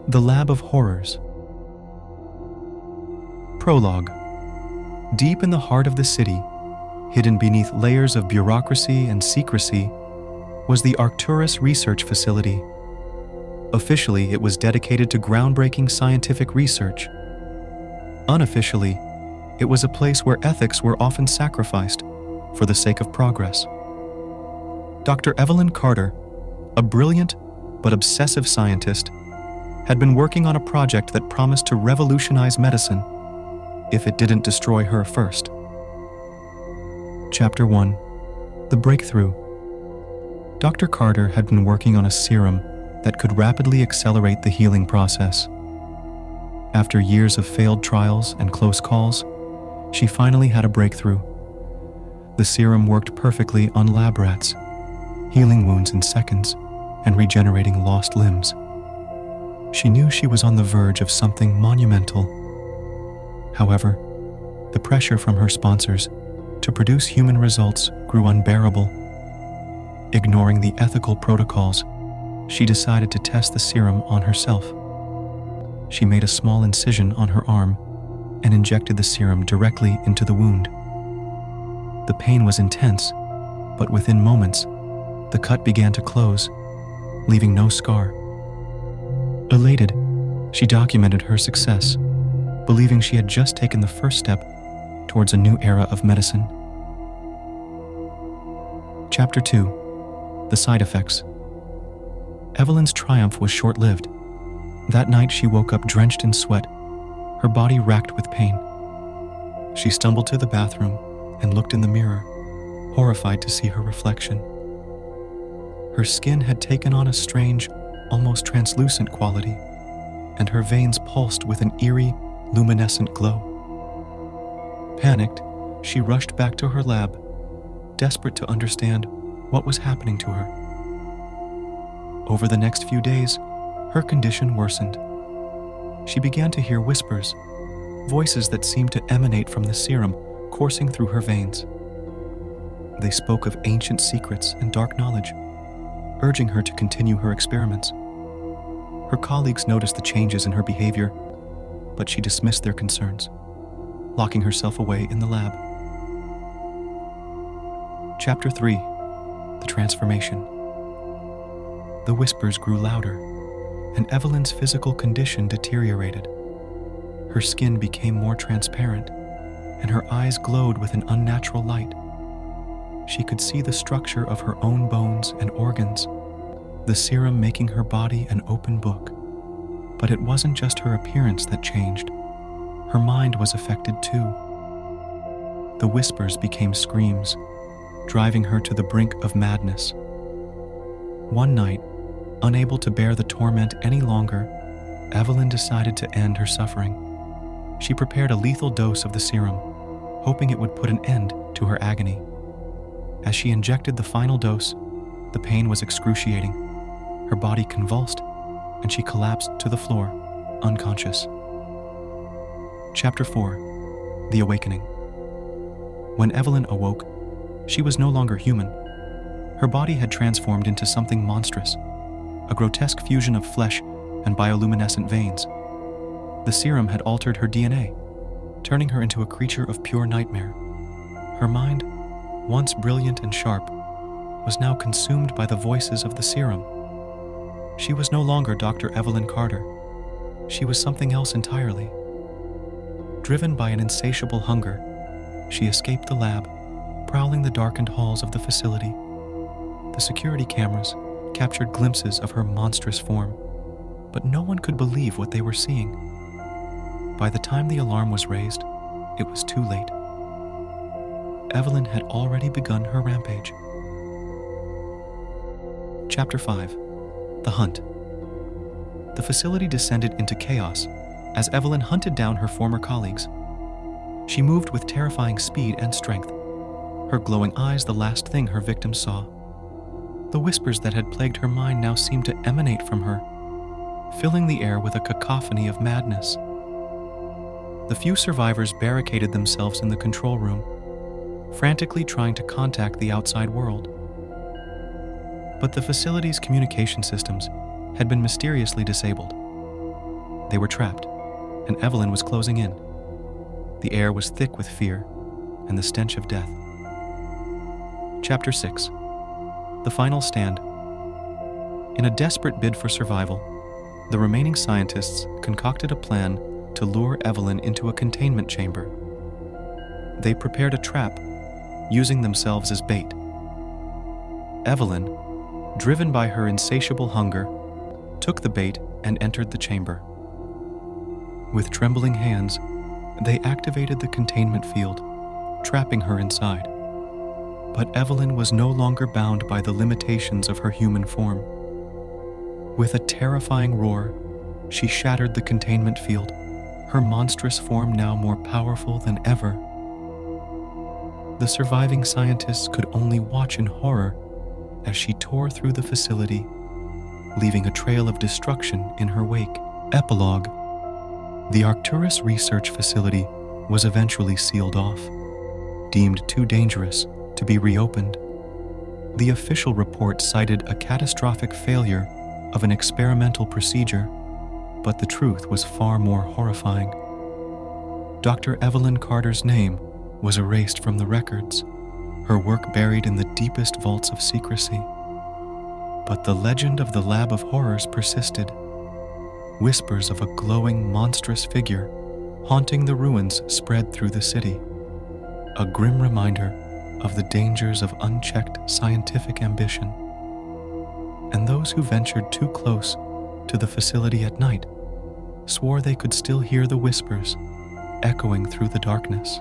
The Lab of Horrors. Prologue. Deep in the heart of the city, hidden beneath layers of bureaucracy and secrecy, was the Arcturus Research Facility. Officially, it was dedicated to groundbreaking scientific research. Unofficially, it was a place where ethics were often sacrificed for the sake of progress. Dr. Evelyn Carter, a brilliant but obsessive scientist, had been working on a project that promised to revolutionize medicine if it didn't destroy her first. Chapter 1. The Breakthrough. Dr. Carter had been working on a serum that could rapidly accelerate the healing process. After years of failed trials and close calls, she finally had a breakthrough. The serum worked perfectly on lab rats, healing wounds in seconds and regenerating lost limbs. She knew she was on the verge of something monumental. However, the pressure from her sponsors to produce human results grew unbearable. Ignoring the ethical protocols, she decided to test the serum on herself. She made a small incision on her arm and injected the serum directly into the wound. The pain was intense, but within moments, the cut began to close, leaving no scar. Elated, she documented her success, believing she had just taken the first step towards a new era of medicine. Chapter 2. The Side Effects. Evelyn's triumph was short-lived. That night she woke up drenched in sweat, her body racked with pain. She stumbled to the bathroom and looked in the mirror, horrified to see her reflection. Her skin had taken on a strange, almost translucent quality, and her veins pulsed with an eerie, luminescent glow. Panicked, she rushed back to her lab, desperate to understand what was happening to her. Over the next few days, her condition worsened. She began to hear whispers, voices that seemed to emanate from the serum coursing through her veins. They spoke of ancient secrets and dark knowledge, urging her to continue her experiments. Her colleagues noticed the changes in her behavior, but she dismissed their concerns, locking herself away in the lab. Chapter 3. The Transformation. The whispers grew louder, and Evelyn's physical condition deteriorated. Her skin became more transparent, and her eyes glowed with an unnatural light. She could see the structure of her own bones and organs, the serum making her body an open book. But it wasn't just her appearance that changed. Her mind was affected too. The whispers became screams, driving her to the brink of madness. One night, unable to bear the torment any longer, Evelyn decided to end her suffering. She prepared a lethal dose of the serum, hoping it would put an end to her agony. As she injected the final dose, the pain was excruciating. Her body convulsed, and she collapsed to the floor, unconscious. Chapter 4. The Awakening. When Evelyn awoke, she was no longer human. Her body had transformed into something monstrous, a grotesque fusion of flesh and bioluminescent veins. The serum had altered her DNA, turning her into a creature of pure nightmare. Her mind, once brilliant and sharp, was now consumed by the voices of the serum. She was no longer Dr. Evelyn Carter. She was something else entirely. Driven by an insatiable hunger, she escaped the lab, prowling the darkened halls of the facility. The security cameras captured glimpses of her monstrous form, but no one could believe what they were seeing. By the time the alarm was raised, it was too late. Evelyn had already begun her rampage. Chapter 5. The Hunt. The facility descended into chaos as Evelyn hunted down her former colleagues. She moved with terrifying speed and strength, her glowing eyes the last thing her victims saw. The whispers that had plagued her mind now seemed to emanate from her, filling the air with a cacophony of madness. The few survivors barricaded themselves in the control room, frantically trying to contact the outside world. But the facility's communication systems had been mysteriously disabled. They were trapped, and Evelyn was closing in. The air was thick with fear and the stench of death. Chapter 6. The Final Stand. In a desperate bid for survival, the remaining scientists concocted a plan to lure Evelyn into a containment chamber. They prepared a trap, using themselves as bait. Evelyn, driven by her insatiable hunger, took the bait and entered the chamber. With trembling hands, they activated the containment field, trapping her inside. But Evelyn was no longer bound by the limitations of her human form. With a terrifying roar, she shattered the containment field, her monstrous form now more powerful than ever. The surviving scientists could only watch in horror as she tore through the facility, leaving a trail of destruction in her wake. Epilogue. The Arcturus Research Facility was eventually sealed off, deemed too dangerous to be reopened. The official report cited a catastrophic failure of an experimental procedure, but the truth was far more horrifying. Dr. Evelyn Carter's name was erased from the records, her work buried in the deepest vaults of secrecy. But the legend of the Lab of Horrors persisted. Whispers of a glowing, monstrous figure haunting the ruins spread through the city, a grim reminder of the dangers of unchecked scientific ambition. And those who ventured too close to the facility at night swore they could still hear the whispers echoing through the darkness.